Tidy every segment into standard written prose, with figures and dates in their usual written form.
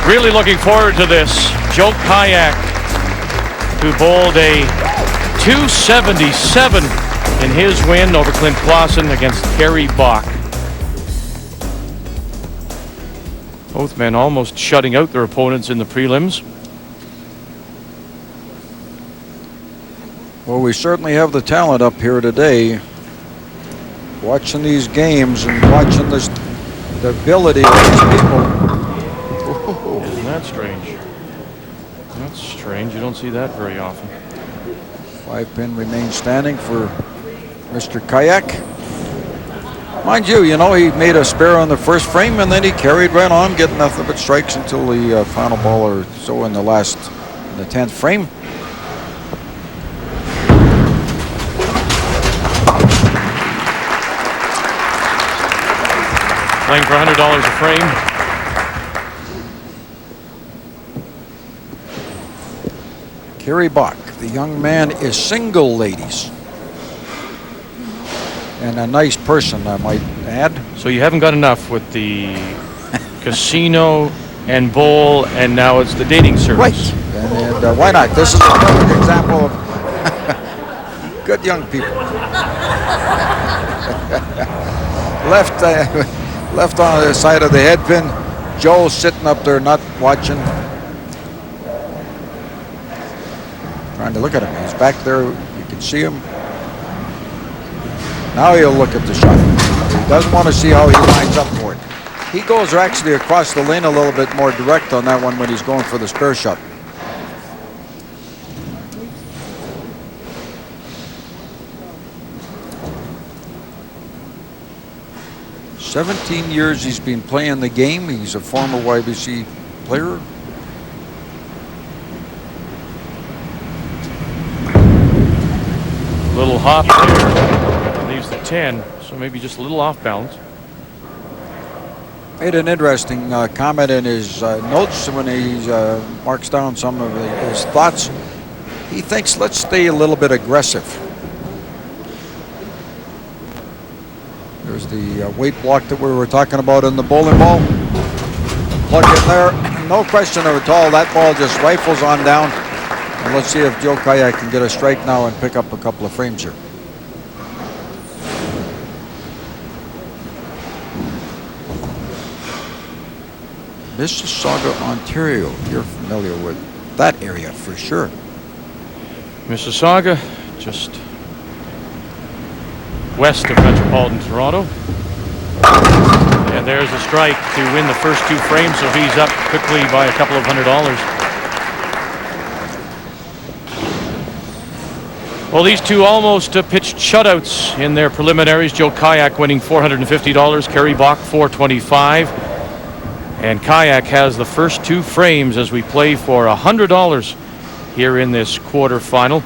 Really looking forward to this. Joe Ciach, who bowled a 277 in his win over Clint Clausen against Carey Bock. Both men almost shutting out their opponents in the prelims. Well, we certainly have the talent up here today. Watching these games and watching this, the ability of these people. Whoa. Isn't that strange? That's strange. You don't see that very often. 5-pin remains standing for Mr. Ciach. Mind you, you know, he made a spare on the first frame and then he carried right on, getting nothing but strikes until the final ball or so in the 10th frame. Playing for $100 a frame. Carey Bock, the young man, is single, ladies. And a nice person, I might add. So you haven't got enough with the casino and bowl, and now it's the dating service. Right. And why not? This is a perfect example of good young people. Left on the side of the head pin. Joe sitting up there not watching. Trying to look at him. He's back there. You can see him. Now he'll look at the shot. He doesn't want to see how he lines up for it. He goes actually across the lane a little bit more direct on that one when he's going for the spare shot. "17 years he's been playing the game. He's a former YBC player. Little hop there. Leaves the 10, so maybe just a little off balance. Made an interesting comment in his notes when he marks down some of his thoughts. He thinks let's stay a little bit aggressive. There's the weight block that we were talking about in the bowling ball. Plug in there. No question at all. That ball just rifles on down. And let's see if Joe Ciach can get a strike now and pick up a couple of frames here. Mississauga, Ontario. You're familiar with that area for sure. Mississauga, just west of metropolitan Toronto. And there's a strike to win the first 2 frames, so he's up quickly by a couple of $100. Well, these two almost pitched shutouts in their preliminaries. Joe Ciach winning $450, Carey Bock $425. And Ciach has the first 2 frames as we play for $100 here in this quarterfinal.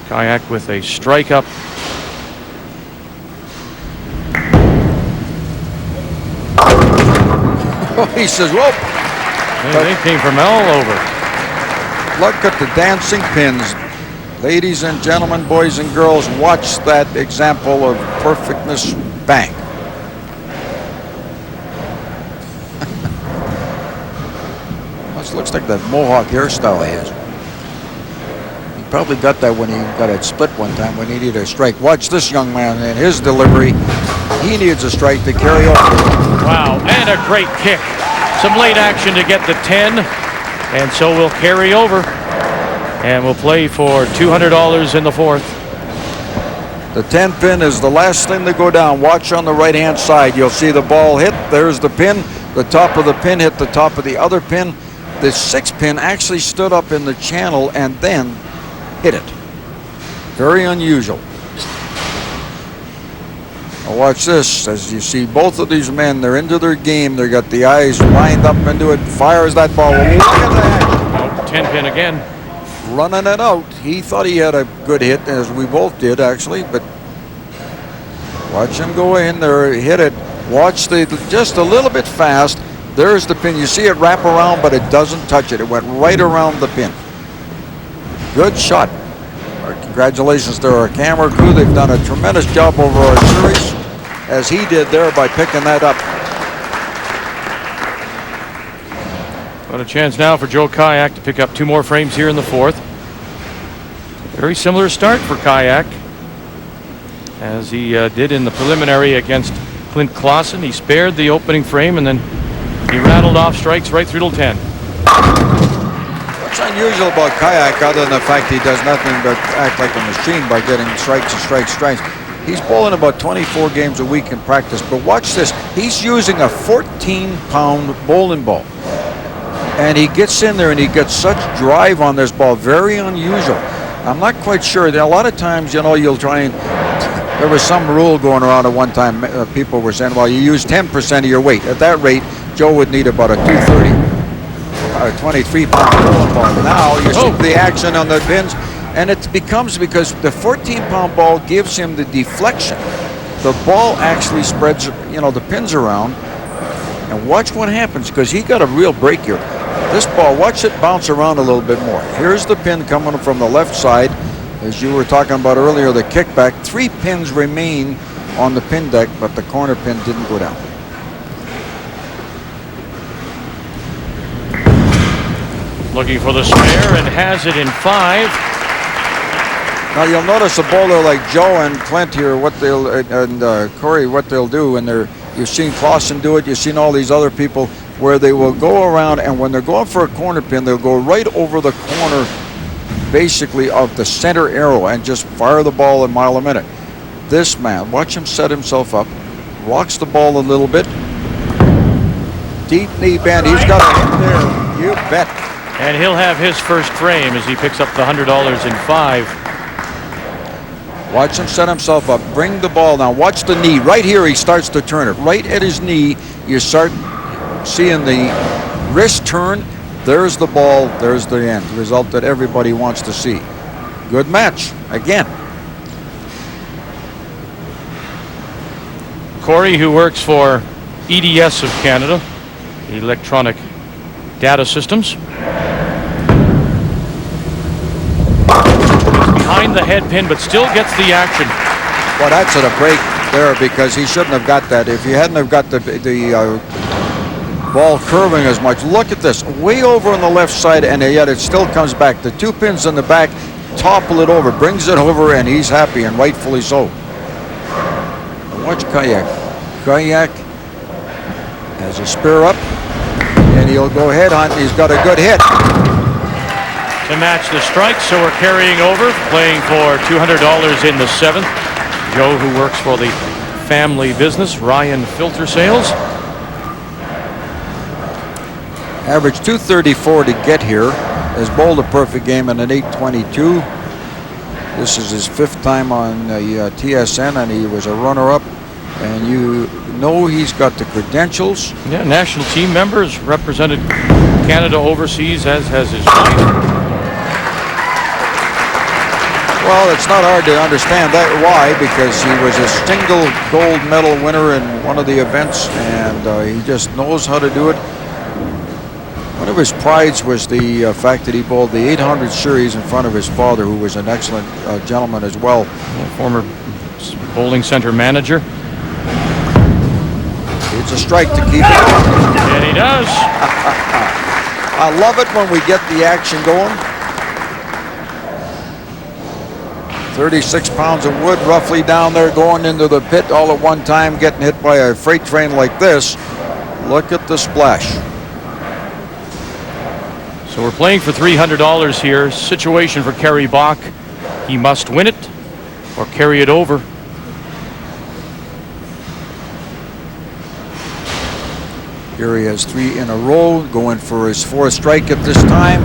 Ciach with a strike up. Oh, he says, whoa. Yeah, they came from all over. Look at the dancing pins. Ladies and gentlemen, boys and girls, watch that example of perfectness. Bang. This looks like that Mohawk hairstyle he has. He probably got that when he got it split one time when he needed a strike. Watch this young man and his delivery. He needs a strike to carry over. Wow, and a great kick. Some late action to get the 10, and so we'll carry over. And we'll play for $200 in the 4th. The 10 pin is the last thing to go down. Watch on the right-hand side. You'll see the ball hit. There's the pin. The top of the pin hit the top of the other pin. The 6 pin actually stood up in the channel and then hit it. Very unusual. Now watch this. As you see both of these men, they're into their game. They got the eyes lined up into it. Fires that ball. Look at that. Oh, 10 pin again. Running it out. He thought he had a good hit, as we both did actually, but watch him go in there, hit it. Watch just a little bit fast. There's the pin. You see it wrap around, but it doesn't touch it. It went right around the pin. Good shot. Congratulations to our camera crew. They've done a tremendous job over our series, as he did there by picking that up. Got a chance now for Joe Ciach to pick up 2 more frames here in the 4th. Very similar start for Ciach as he did in the preliminary against Clint Clausen. He spared the opening frame and then he rattled off strikes right through till 10. What's unusual about Ciach, other than the fact he does nothing but act like a machine by getting strikes and strikes, he's bowling about 24 games a week in practice. But watch this. He's using a 14-pound bowling ball. And he gets in there and he gets such drive on this ball. Very unusual. I'm not quite sure. A lot of times, you know, you'll try and... There was some rule going around at one time. People were saying, well, you use 10% of your weight. At that rate, Joe would need about a 230, 23-pound bowling ball. Now you see the action on the pins, and it becomes because the 14-pound ball gives him the deflection. The ball actually spreads, you know, the pins around. And watch what happens, because he got a real break here. This ball, watch it bounce around a little bit more. Here's the pin coming from the left side. As you were talking about earlier, the kickback. 3 pins remain on the pin deck, but the corner pin didn't go down. Looking for the spare and has it in 5. Now you'll notice a bowler like Joe and Clint here, what they'll and Carey, what they'll do, and you've seen Clausen do it. You've seen all these other people where they will go around, and when they're going for a corner pin, they'll go right over the corner, basically, of the center arrow and just fire the ball a mile a minute. This man, watch him set himself up, rocks the ball a little bit, deep knee bend. He's got a hit there, you bet. And he'll have his first frame as he picks up the $100 in 5. Watch him set himself up. Bring the ball now. Watch the knee. Right here, he starts to turn it. Right at his knee, you start seeing the wrist turn. There's the ball. There's the end. The result that everybody wants to see. Good match. Again. Corey, who works for EDS of Canada, Electronic Data Systems. Behind the head pin, but still gets the action. Well, that's at a break there because he shouldn't have got that. If he hadn't have got the ball curving as much. Look at this, way over on the left side, and yet it still comes back. The 2 pins in the back topple it over, brings it over, and he's happy, and rightfully so. Watch Ciach. Ciach has a spare up, and he'll go head hunt. He's got a good hit. To match the strike, so we're carrying over, playing for $200 in the 7th. Joe, who works for the family business, Ryan Filter Sales. Average 234 to get here. Has bowled a perfect game in an 822. This is his 5th time on TSN, and he was a runner-up. And you know he's got the credentials. Yeah, national team members, represented Canada overseas, as has his wife. Well, it's not hard to understand that why, because he was a single gold medal winner in one of the events, and he just knows how to do it. One of his prides was the fact that he bowled the 800 series in front of his father, who was an excellent gentleman as well. Former bowling center manager. It's a strike to keep it going. And he does. I love it when we get the action going. 36 pounds of wood roughly down there going into the pit all at one time, getting hit by a freight train like this. Look at the splash. So we're playing for $300 here. Situation for Carey Bock. He must win it or carry it over. Here he has 3 in a row, going for his 4th strike at this time.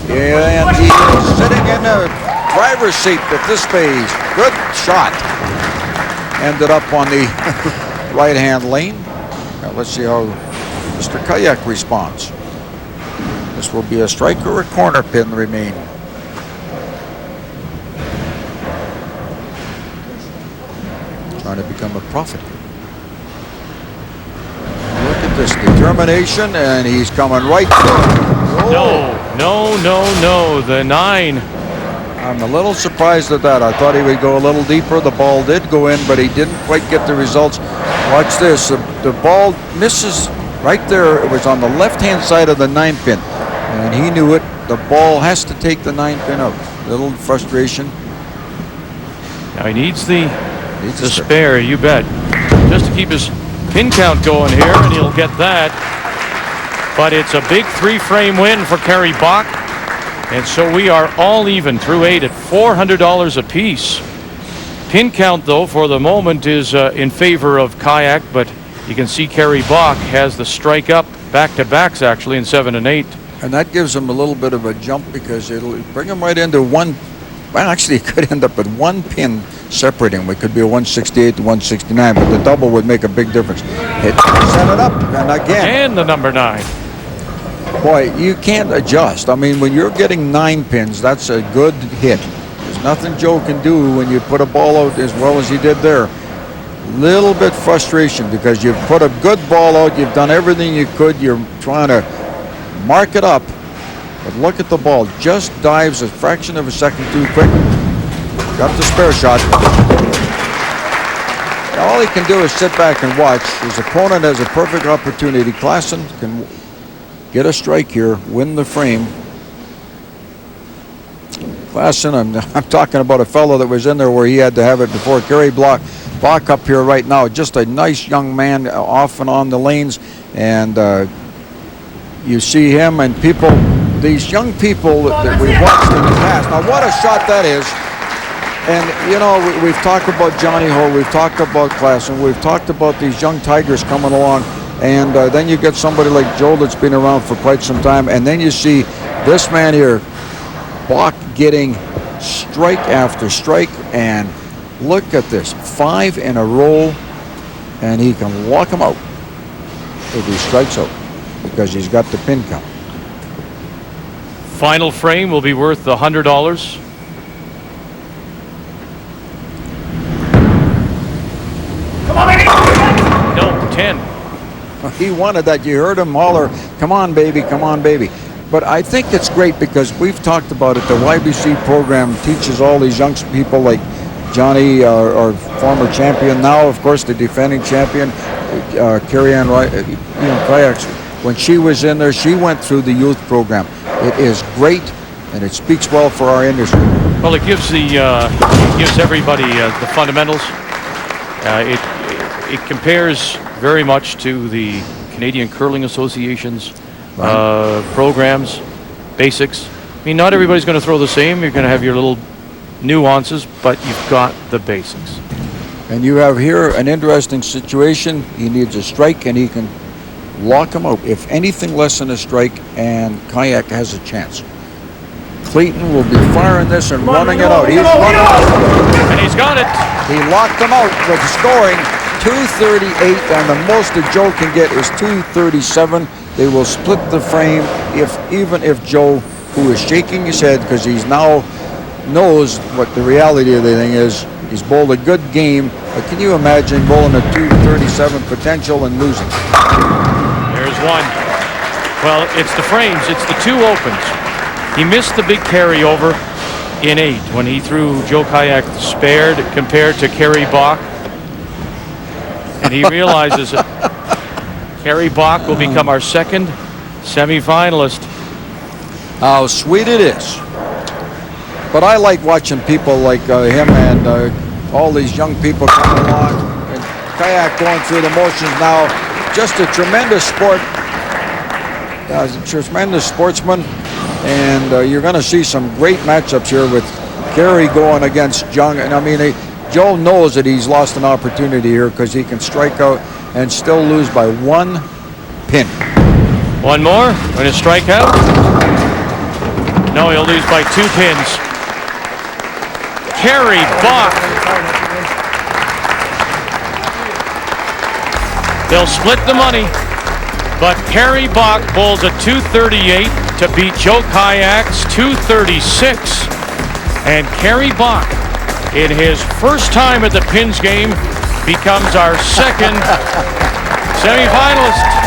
And he is sitting in a driver's seat at this phase. Good shot. Ended up on the right-hand lane. Now let's see how Mr. Ciach responds. This will be a strike or a corner pin remain. Trying to become a prophet. Look at this determination, and he's coming right through. No. The 9. I'm a little surprised at that. I thought he would go a little deeper. The ball did go in, but he didn't quite get the results. Watch this. The ball misses Right there, it was on the left-hand side of the 9-pin. And he knew it. The ball has to take the 9-pin out. Little frustration. Now he needs the Needs a spare, you bet. Just to keep his pin count going here, and he'll get that. But it's a big 3-frame win for Carey Bock. And so we are all even through 8 at $400 apiece. Pin count, though, for the moment is in favor of Ciach, but you can see Carey Bock has the strike up back-to-backs, actually, in 7 and 8. And that gives him a little bit of a jump because it'll bring him right into one. Well, actually, it could end up with one pin separating. It could be a 168 to 169, but the double would make a big difference. Set it up, and again. And the number 9. Boy, you can't adjust. I mean, when you're getting 9 pins, that's a good hit. There's nothing Joe can do when you put a ball out as well as he did there. Little bit frustration because you've put a good ball out. You've done everything you could. You're trying to mark it up. But look at the ball. Just dives a fraction of a second too quick. Got the spare shot. All he can do is sit back and watch. His opponent has a perfect opportunity. Klassen can get a strike here, win the frame. Klassen, I'm talking about a fellow that was in there where he had to have it before. Carey Bock up here right now. Just a nice young man off and on the lanes. And you see him and people, these young people that we've watched in the past. Now what a shot that is. And you know, we've talked about Johnny Ho, we've talked about Klassen, we've talked about these young tigers coming along. And then you get somebody like Joe that's been around for quite some time. And then you see this man here, Bock, getting strike after strike. And look at this, 5 in a row. And he can walk him out if he strikes out because he's got the pin count. Final frame will be worth $100. Come on, baby! No, 10. He wanted that. You heard him holler, "Come on, baby, come on, baby." But I think it's great because we've talked about it. The YBC program teaches all these young people like Johnny, our former champion, now, of course, the defending champion, Carey Ann, Ciach. When she was in there, she went through the youth program. It is great, and it speaks well for our industry. Well, it gives everybody the fundamentals. It compares very much to the Canadian Curling Association's programs, basics. I mean, not everybody's going to throw the same. You're going to have your little nuances, but you've got the basics. And you have here an interesting situation. He needs a strike, and he can lock him out. If anything less than a strike, and Ciach has a chance. Clayton will be firing this and running it out. He's running out. And he's got it. He locked them out with scoring 238, and the most that Joe can get is 237. They will split the frame even if Joe, who is shaking his head because he's now knows what the reality of the thing is. He's bowled a good game, but can you imagine bowling a 237 potential and losing? There's one. Well, it's the frames. It's the 2 opens. He missed the big carryover in 8 when he threw Joe Ciach spared compared to Carey Bock. And he realizes that Carey Bock will become our second semifinalist. How sweet it is. But I like watching people like him and all these young people coming along. And Ciach going through the motions now. Just a tremendous sport. A tremendous sportsman. And you're going to see some great matchups here with Carey going against Jung. And I mean, Joe knows that he's lost an opportunity here because he can strike out and still lose by 1 pin. One more. Going to strike out. No, he'll lose by 2 pins. Carey Bock. They'll split the money, but Carey Bock bowls a 238 to beat Joe Ciach's 236. And Carey Bock, in his first time at the Pins game, becomes our second semifinalist.